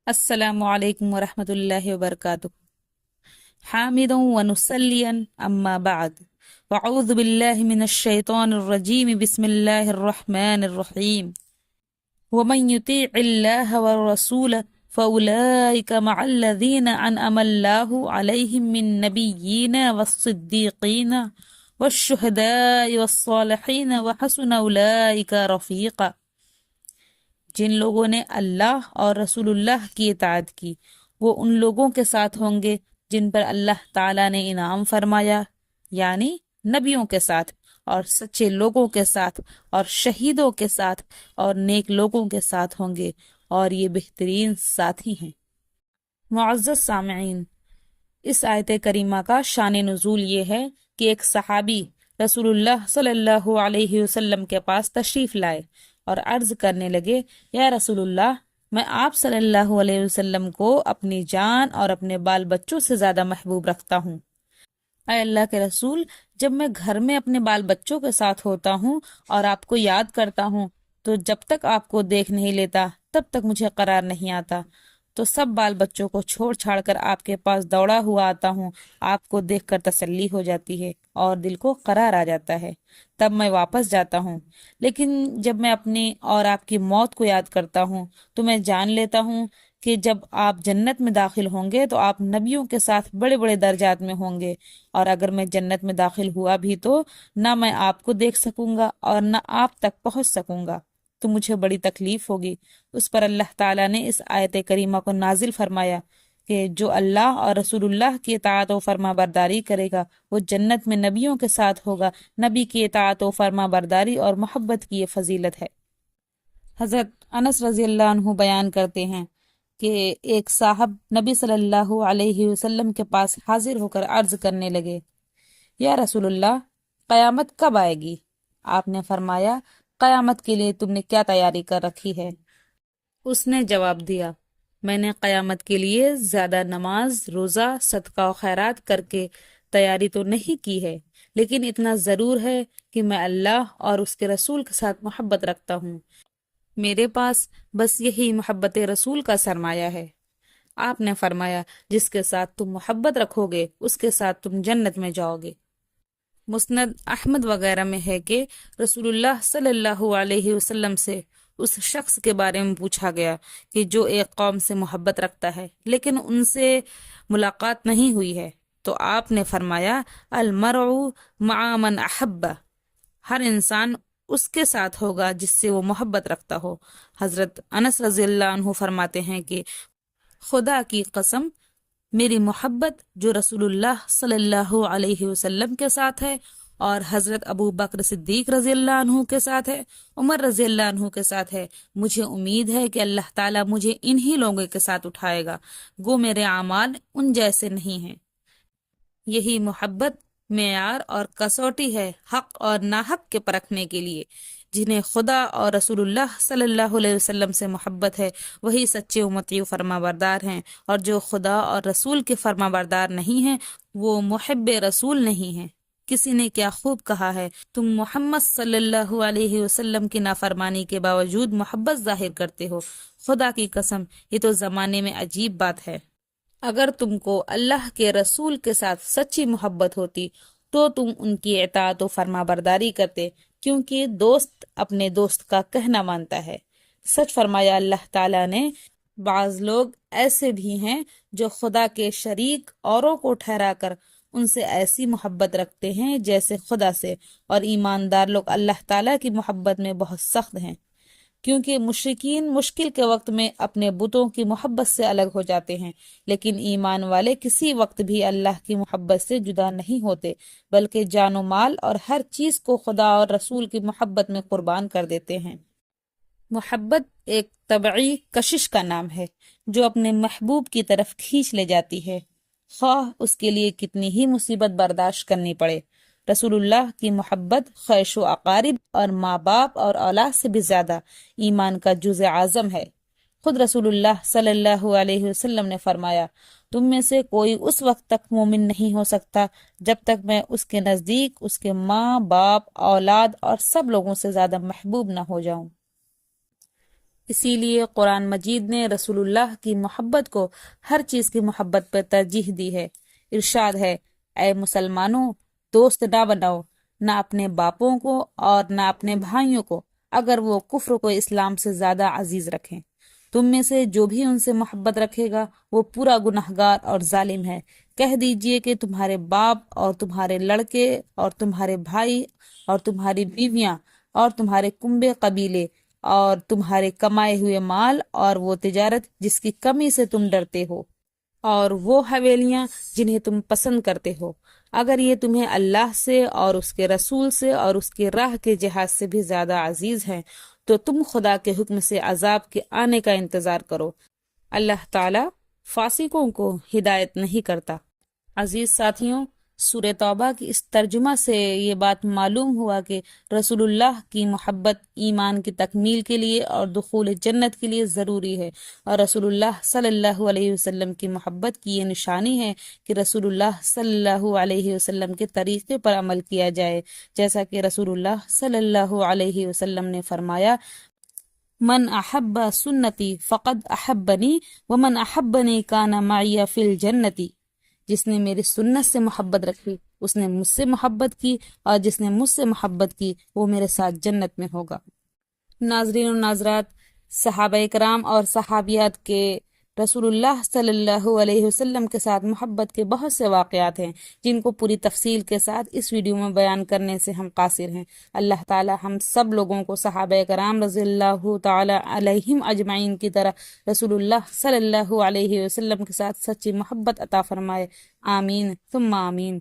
السلام علیکم ورحمۃ اللہ وبرکاتہ۔ حامدا ونصلیا اما بعد، واعوذ باللہ من الشیطان الرجیم، بسم اللہ الرحمن الرحیم۔ ومن يطيع الله والرسول فأولئك مع الذين أنعم الله عليهم من النبيين والصديقين والشهداء والصالحين وحسن أولئك رفيقا۔ جن لوگوں نے اللہ اور رسول اللہ کی اطاعت کی وہ ان لوگوں کے ساتھ ہوں گے جن پر اللہ تعالیٰ نے انعام فرمایا، یعنی نبیوں کے ساتھ اور سچے لوگوں کے ساتھ اور شہیدوں کے ساتھ اور نیک لوگوں کے ساتھ ہوں گے، اور یہ بہترین ساتھی ہیں۔ معزز سامعین، اس آیت کریمہ کا شان نزول یہ ہے کہ ایک صحابی رسول اللہ صلی اللہ علیہ وسلم کے پاس تشریف لائے اور عرض کرنے لگے، یا رسول اللہ، میں آپ صلی اللہ علیہ وسلم کو اپنی جان اور اپنے بال بچوں سے زیادہ محبوب رکھتا ہوں۔ اے اللہ کے رسول، جب میں گھر میں اپنے بال بچوں کے ساتھ ہوتا ہوں اور آپ کو یاد کرتا ہوں تو جب تک آپ کو دیکھ نہیں لیتا تب تک مجھے قرار نہیں آتا، تو سب بال بچوں کو چھوڑ چھاڑ کر آپ کے پاس دوڑا ہوا آتا ہوں، آپ کو دیکھ کر تسلی ہو جاتی ہے اور دل کو قرار آ جاتا ہے، تب میں واپس جاتا ہوں۔ لیکن جب میں اپنی اور آپ کی موت کو یاد کرتا ہوں تو میں جان لیتا ہوں کہ جب آپ جنت میں داخل ہوں گے تو آپ نبیوں کے ساتھ بڑے بڑے درجات میں ہوں گے، اور اگر میں جنت میں داخل ہوا بھی تو نہ میں آپ کو دیکھ سکوں گا اور نہ آپ تک پہنچ سکوں گا، تو مجھے بڑی تکلیف ہوگی۔ اس پر اللہ تعالیٰ نے اس آیت کریمہ کو نازل فرمایا کہ جو اللہ اور رسول اللہ کی اطاعت و فرما برداری کرے گا وہ جنت میں نبیوں کے ساتھ ہوگا۔ نبی کی اطاعت و فرما برداری اور محبت کی یہ فضیلت ہے۔ حضرت انس رضی اللہ عنہ بیان کرتے ہیں کہ ایک صاحب نبی صلی اللہ علیہ وسلم کے پاس حاضر ہو کر عرض کرنے لگے، یا رسول اللہ، قیامت کب آئے گی؟ آپ نے فرمایا، قیامت کے لیے تم نے کیا تیاری کر رکھی ہے؟ اس نے جواب دیا، میں نے قیامت کے لیے زیادہ نماز، روزہ، صدقہ و خیرات کر کے تیاری تو نہیں کی ہے، لیکن اتنا ضرور ہے کہ میں اللہ اور اس کے رسول کے ساتھ محبت رکھتا ہوں۔ میرے پاس بس یہی محبت رسول کا سرمایہ ہے۔ آپ نے فرمایا، جس کے ساتھ تم محبت رکھو گے اس کے ساتھ تم جنت میں جاؤ گے۔ مسند احمد وغیرہ میں ہے کہ رسول اللہ صلی اللہ علیہ وسلم سے اس شخص کے بارے میں پوچھا گیا کہ جو ایک قوم سے محبت رکھتا ہے لیکن ان سے ملاقات نہیں ہوئی ہے، تو آپ نے فرمایا، المرء مع من احب، ہر انسان اس کے ساتھ ہوگا جس سے وہ محبت رکھتا ہو۔ حضرت انس رضی اللہ عنہ فرماتے ہیں کہ خدا کی قسم، میری محبت جو رسول اللہ صلی اللہ علیہ وسلم کے ساتھ ہے اور حضرت ابو بکر صدیق رضی اللہ عنہ کے ساتھ ہے، عمر رضی اللہ عنہ کے ساتھ ہے، مجھے امید ہے کہ اللہ تعالیٰ مجھے انہی لوگوں کے ساتھ اٹھائے گا، گو میرے اعمال ان جیسے نہیں ہیں۔ یہی محبت معیار اور کسوٹی ہے حق اور ناحق کے پرکھنے کے لیے۔ جنہیں خدا اور رسول اللہ صلی اللہ علیہ وسلم سے محبت ہے وہی سچے مطیع فرما بردار ہیں، اور جو خدا اور رسول کے فرما بردار نہیں ہیں وہ محب رسول نہیں ہیں۔ کسی نے کیا خوب کہا ہے، تم محمد صلی اللہ علیہ وسلم کی نافرمانی کے باوجود محبت ظاہر کرتے ہو۔ خدا کی قسم، یہ تو زمانے میں عجیب بات ہے۔ اگر تم کو اللہ کے رسول کے ساتھ سچی محبت ہوتی تو تم ان کی اطاعت و فرما برداری کرتے، کیونکہ دوست اپنے دوست کا کہنا مانتا ہے۔ سچ فرمایا اللہ تعالیٰ نے، بعض لوگ ایسے بھی ہیں جو خدا کے شریک اوروں کو ٹھہرا کر ان سے ایسی محبت رکھتے ہیں جیسے خدا سے، اور ایماندار لوگ اللہ تعالیٰ کی محبت میں بہت سخت ہیں، کیونکہ مشرکین مشکل کے وقت میں اپنے بتوں کی محبت سے الگ ہو جاتے ہیں، لیکن ایمان والے کسی وقت بھی اللہ کی محبت سے جدا نہیں ہوتے، بلکہ جان و مال اور ہر چیز کو خدا اور رسول کی محبت میں قربان کر دیتے ہیں۔ محبت ایک طبعی کشش کا نام ہے جو اپنے محبوب کی طرف کھینچ لے جاتی ہے، خواہ اس کے لیے کتنی ہی مصیبت برداشت کرنی پڑے۔ رسول اللہ کی محبت خیش و اقارب اور ماں باپ اور اولاد سے بھی زیادہ ایمان کا جز اعظم ہے۔ خود رسول اللہ صلی اللہ علیہ وسلم نے فرمایا، تم میں سے کوئی اس وقت تک مومن نہیں ہو سکتا جب تک میں اس کے نزدیک اس کے ماں باپ، اولاد اور سب لوگوں سے زیادہ محبوب نہ ہو جاؤں۔ اسی لیے قرآن مجید نے رسول اللہ کی محبت کو ہر چیز کی محبت پر ترجیح دی ہے۔ ارشاد ہے، اے مسلمانوں، دوست نہ بناؤ، نہ اپنے باپوں کو اور نہ اپنے بھائیوں کو، اگر وہ کفر کو اسلام سے زیادہ عزیز رکھیں۔ تم میں سے جو بھی ان سے محبت رکھے گا وہ پورا گنہگار اور ظالم ہے۔ کہہ دیجئے کہ تمہارے باپ اور تمہارے لڑکے اور تمہارے بھائی اور تمہاری بیویاں اور تمہارے کنبے قبیلے اور تمہارے کمائے ہوئے مال اور وہ تجارت جس کی کمی سے تم ڈرتے ہو اور وہ حویلیاں جنہیں تم پسند کرتے ہو، اگر یہ تمہیں اللہ سے اور اس کے رسول سے اور اس کے راہ کے جہاد سے بھی زیادہ عزیز ہیں تو تم خدا کے حکم سے عذاب کے آنے کا انتظار کرو۔ اللہ تعالی فاسقوں کو ہدایت نہیں کرتا۔ عزیز ساتھیوں، سورہ توبہ کی اس ترجمہ سے یہ بات معلوم ہوا کہ رسول اللہ کی محبت ایمان کی تکمیل کے لیے اور دخول جنت کے لیے ضروری ہے، اور رسول اللہ صلی اللہ علیہ وسلم کی محبت کی یہ نشانی ہے کہ رسول اللہ صلی اللہ علیہ وسلم کے طریقے پر عمل کیا جائے، جیسا کہ رسول اللہ صلی اللہ علیہ وسلم نے فرمایا، من احب سنتی فقد احبنی ومن احبنی کان معی فی الجنتی۔ جس نے میری سنت سے محبت رکھی اس نے مجھ سے محبت کی، اور جس نے مجھ سے محبت کی وہ میرے ساتھ جنت میں ہوگا۔ ناظرین و ناظرات، صحابہ کرام اور صحابیات کے رسول اللہ صلی اللہ علیہ وسلم کے ساتھ محبت کے بہت سے واقعات ہیں جن کو پوری تفصیل کے ساتھ اس ویڈیو میں بیان کرنے سے ہم قاصر ہیں۔ اللہ تعالی ہم سب لوگوں کو صحابہ کرام رضی اللہ تعالی علیہم اجمعین کی طرح رسول اللہ صلی اللہ علیہ وسلم کے ساتھ سچی محبت عطا فرمائے، آمین ثم آمین۔